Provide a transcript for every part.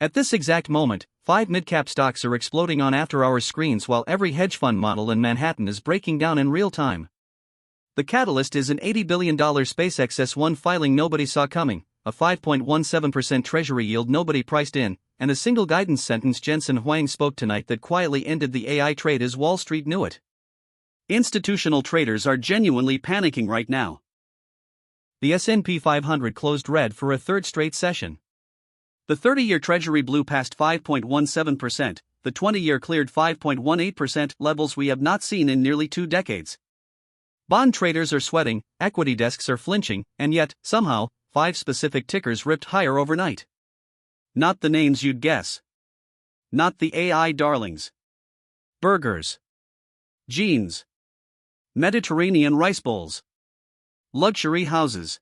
At this exact moment, 5 mid-cap stocks are exploding on after-hours screens while every hedge fund model in Manhattan is breaking down in real time. The catalyst is an $80 billion SpaceX S1 filing nobody saw coming, a 5.17% treasury yield nobody priced in, and a single guidance sentence Jensen Huang spoke tonight that quietly ended the AI trade as Wall Street knew it. Institutional traders are genuinely panicking right now. The S&P 500 closed red for a third straight session. The 30-year Treasury blew past 5.17%, the 20-year cleared 5.18%, levels we have not seen in nearly 2 decades. Bond traders are sweating, equity desks are flinching, and yet, somehow, 5 specific tickers ripped higher overnight. Not the names you'd guess. Not the AI darlings. Burgers. Jeans. Mediterranean rice bowls. Luxury houses.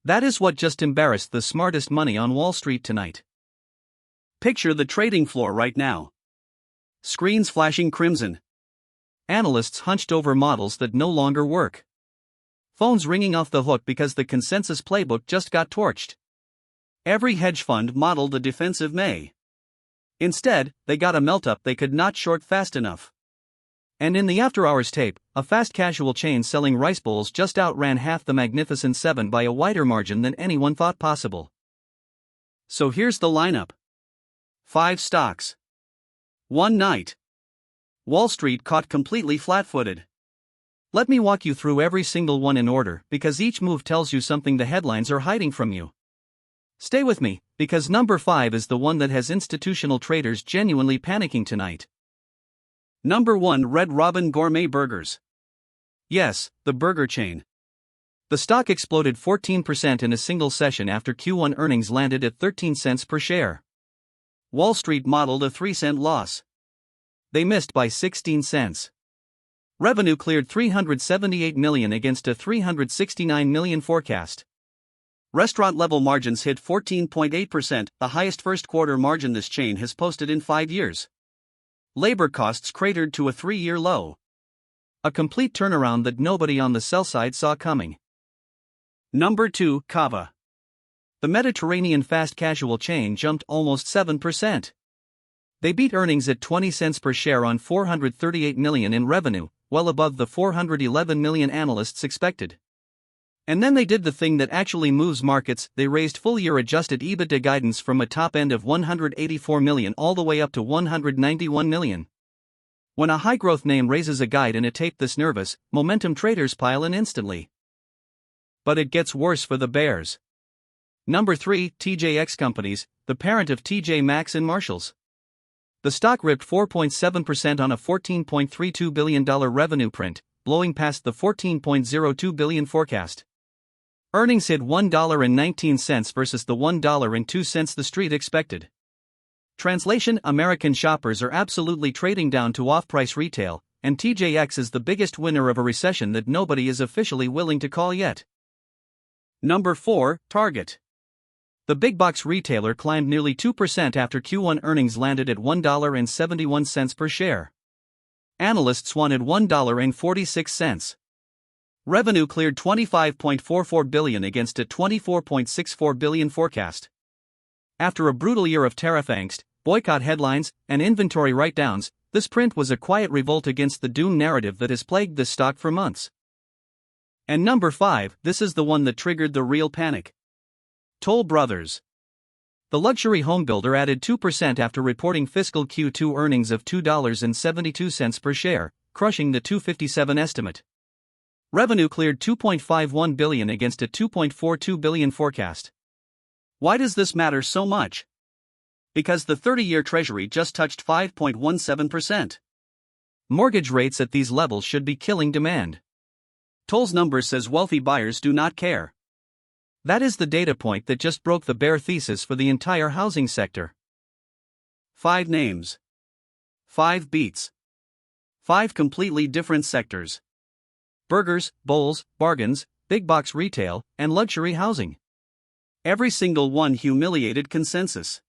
That is what just embarrassed the smartest money on Wall Street tonight. Picture the trading floor right now. Screens flashing crimson. Analysts hunched over models that no longer work. Phones ringing off the hook because the consensus playbook just got torched. Every hedge fund modeled a defensive May. Instead, they got a melt-up they could not short fast enough. And in the after-hours tape, a fast casual chain selling rice bowls just outran half the Magnificent Seven by a wider margin than anyone thought possible. So here's the lineup. 5 stocks. One night. Wall Street caught completely flat-footed. Let me walk you through every single one in order because each move tells you something the headlines are hiding from you. Stay with me, because number 5 is the one that has institutional traders genuinely panicking tonight. Number 1, Red Robin Gourmet Burgers. Yes, the burger chain. The stock exploded 14% in a single session after Q1 earnings landed at 13 cents per share. Wall Street modeled a 3-cent loss. They missed by 16 cents. Revenue cleared $378 million against a $369 million forecast. Restaurant-level margins hit 14.8%, the highest first-quarter margin this chain has posted in 5 years. Labor costs cratered to a 3-year low. A complete turnaround that nobody on the sell side saw coming. Number 2, Cava. The Mediterranean fast casual chain jumped almost 7%. They beat earnings at 20 cents per share on $438 million in revenue, well above the $411 million analysts expected. And then they did the thing that actually moves markets, they raised full-year adjusted EBITDA guidance from a top end of $184 million all the way up to $191 million. When a high-growth name raises a guide in a tape this nervous, momentum traders pile in instantly. But it gets worse for the bears. Number 3, TJX Companies, the parent of TJ Maxx and Marshalls. The stock ripped 4.7% on a $14.32 billion revenue print, blowing past the $14.02 billion forecast. Earnings hit $1.19 versus the $1.02 the street expected. Translation: American shoppers are absolutely trading down to off-price retail, and TJX is the biggest winner of a recession that nobody is officially willing to call yet. Number 4, Target. The big box retailer climbed nearly 2% after Q1 earnings landed at $1.71 per share. Analysts wanted $1.46. Revenue cleared $25.44 billion against a $24.64 billion forecast. After a brutal year of tariff angst, boycott headlines, and inventory write-downs, this print was a quiet revolt against the doom narrative that has plagued this stock for months. And number 5, this is the one that triggered the real panic. Toll Brothers. The luxury home builder added 2% after reporting fiscal Q2 earnings of $2.72 per share, crushing the $2.57 estimate. Revenue cleared $2.51 billion against a $2.42 billion forecast. Why does this matter so much? Because the 30-year Treasury just touched 5.17%. Mortgage rates at these levels should be killing demand. Toll's number says wealthy buyers do not care. That is the data point that just broke the bear thesis for the entire housing sector. 5 names. 5 beats. 5 completely different sectors. Burgers, bowls, bargains, big box retail, and luxury housing. Every single one humiliated consensus.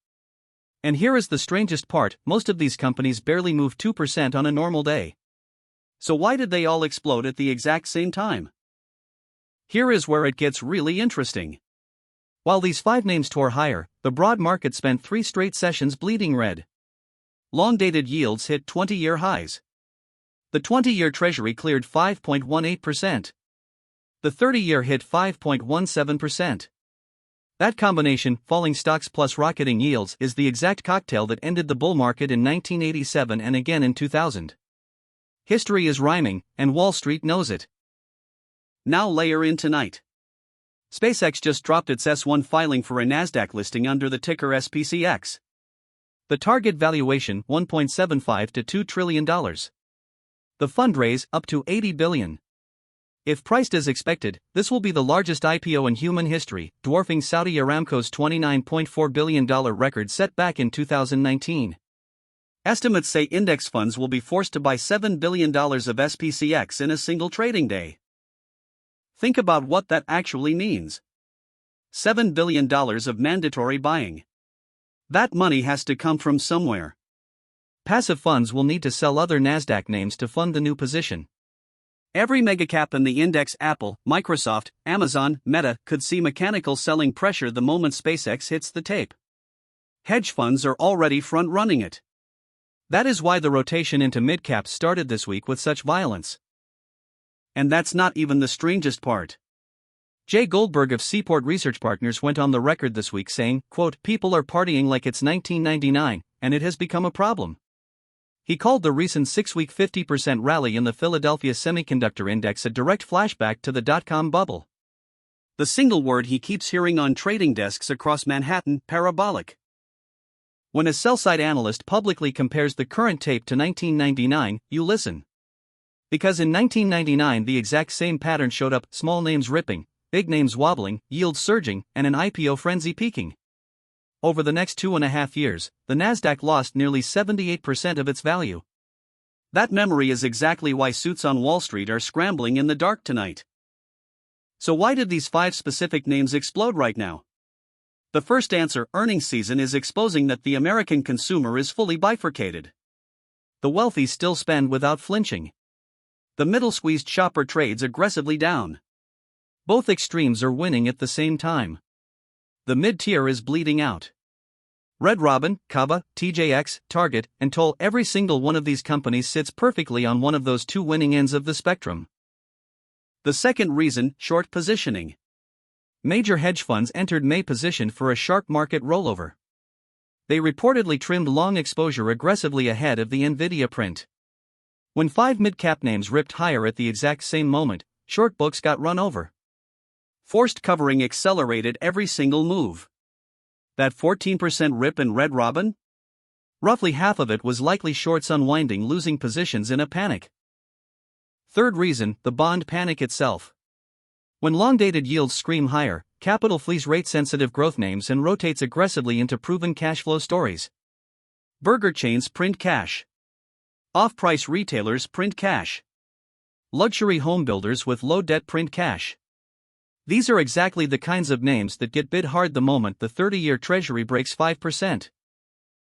And here is the strangest part, most of these companies barely move 2% on a normal day. So why did they all explode at the exact same time? Here is where it gets really interesting. While these 5 names tore higher, the broad market spent 3 straight sessions bleeding red. Long-dated yields hit 20-year highs. The 20-year Treasury cleared 5.18%. The 30-year hit 5.17%. That combination, falling stocks plus rocketing yields, is the exact cocktail that ended the bull market in 1987 and again in 2000. History is rhyming, and Wall Street knows it. Now layer in tonight. SpaceX just dropped its S-1 filing for a Nasdaq listing under the ticker SPCX. The target valuation $1.75 to $2 trillion. The fundraise up to $80 billion. If priced as expected, this will be the largest IPO in human history, dwarfing Saudi Aramco's $29.4 billion record set back in 2019. Estimates say index funds will be forced to buy $7 billion of SPCX in a single trading day. Think about what that actually means. $7 billion of mandatory buying. That money has to come from somewhere. Passive funds will need to sell other Nasdaq names to fund the new position. Every megacap in the index, Apple, Microsoft, Amazon, Meta, could see mechanical selling pressure the moment SpaceX hits the tape. Hedge funds are already front-running it. That is why the rotation into midcaps started this week with such violence. And that's not even the strangest part. Jay Goldberg of Seaport Research Partners went on the record this week saying, quote, "People are partying like it's 1999, and it has become a problem." He called the recent 6-week 50% rally in the Philadelphia Semiconductor Index a direct flashback to the dot-com bubble. The single word he keeps hearing on trading desks across Manhattan, parabolic. When a sell-side analyst publicly compares the current tape to 1999, you listen. Because in 1999 the exact same pattern showed up, small names ripping, big names wobbling, yields surging, and an IPO frenzy peaking. Over the next 2.5 years, the Nasdaq lost nearly 78% of its value. That memory is exactly why suits on Wall Street are scrambling in the dark tonight. So why did these 5 specific names explode right now? The first answer, earnings season, is exposing that the American consumer is fully bifurcated. The wealthy still spend without flinching. The middle squeezed shopper trades aggressively down. Both extremes are winning at the same time. The mid-tier is bleeding out. Red Robin, Kava, TJX, Target, and Toll, every single one of these companies sits perfectly on one of those 2 winning ends of the spectrum. The second reason, short positioning. Major hedge funds entered May positioned for a sharp market rollover. They reportedly trimmed long exposure aggressively ahead of the Nvidia print. When 5 mid-cap names ripped higher at the exact same moment, short books got run over. Forced covering accelerated every single move. That 14% rip in Red Robin? Roughly half of it was likely shorts unwinding losing positions in a panic. Third reason, the bond panic itself. When long-dated yields scream higher, capital flees rate-sensitive growth names and rotates aggressively into proven cash flow stories. Burger chains print cash. Off-price retailers print cash. Luxury home builders with low debt print cash. These are exactly the kinds of names that get bid hard the moment the 30-year Treasury breaks 5%.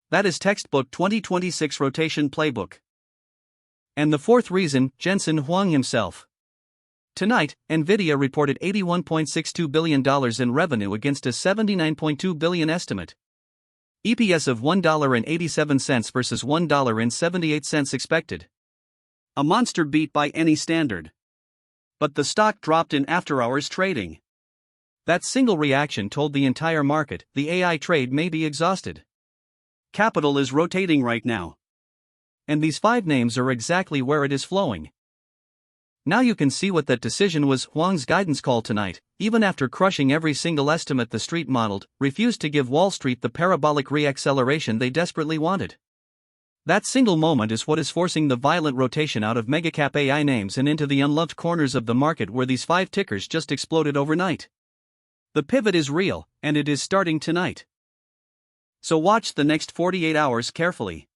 That is textbook 2026 rotation playbook. And the fourth reason, Jensen Huang himself. Tonight, Nvidia reported $81.62 billion in revenue against a $79.2 billion estimate. EPS of $1.87 versus $1.78 expected. A monster beat by any standard. But the stock dropped in after-hours trading. That single reaction told the entire market the AI trade may be exhausted. Capital is rotating right now. And these 5 names are exactly where it is flowing. Now you can see what that decision was. Huang's guidance call tonight, even after crushing every single estimate the street modeled, refused to give Wall Street the parabolic re-acceleration they desperately wanted. That single moment is what is forcing the violent rotation out of megacap AI names and into the unloved corners of the market where these 5 tickers just exploded overnight. The pivot is real, and it is starting tonight. So watch the next 48 hours carefully.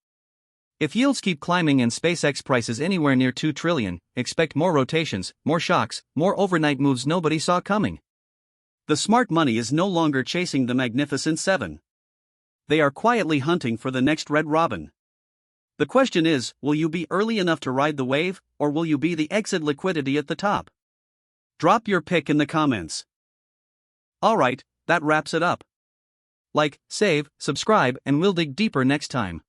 If yields keep climbing and SpaceX prices anywhere near $2 trillion, expect more rotations, more shocks, more overnight moves nobody saw coming. The smart money is no longer chasing the Magnificent Seven. They are quietly hunting for the next Red Robin. The question is, will you be early enough to ride the wave, or will you be the exit liquidity at the top? Drop your pick in the comments. Alright, that wraps it up. Like, save, subscribe, and we'll dig deeper next time.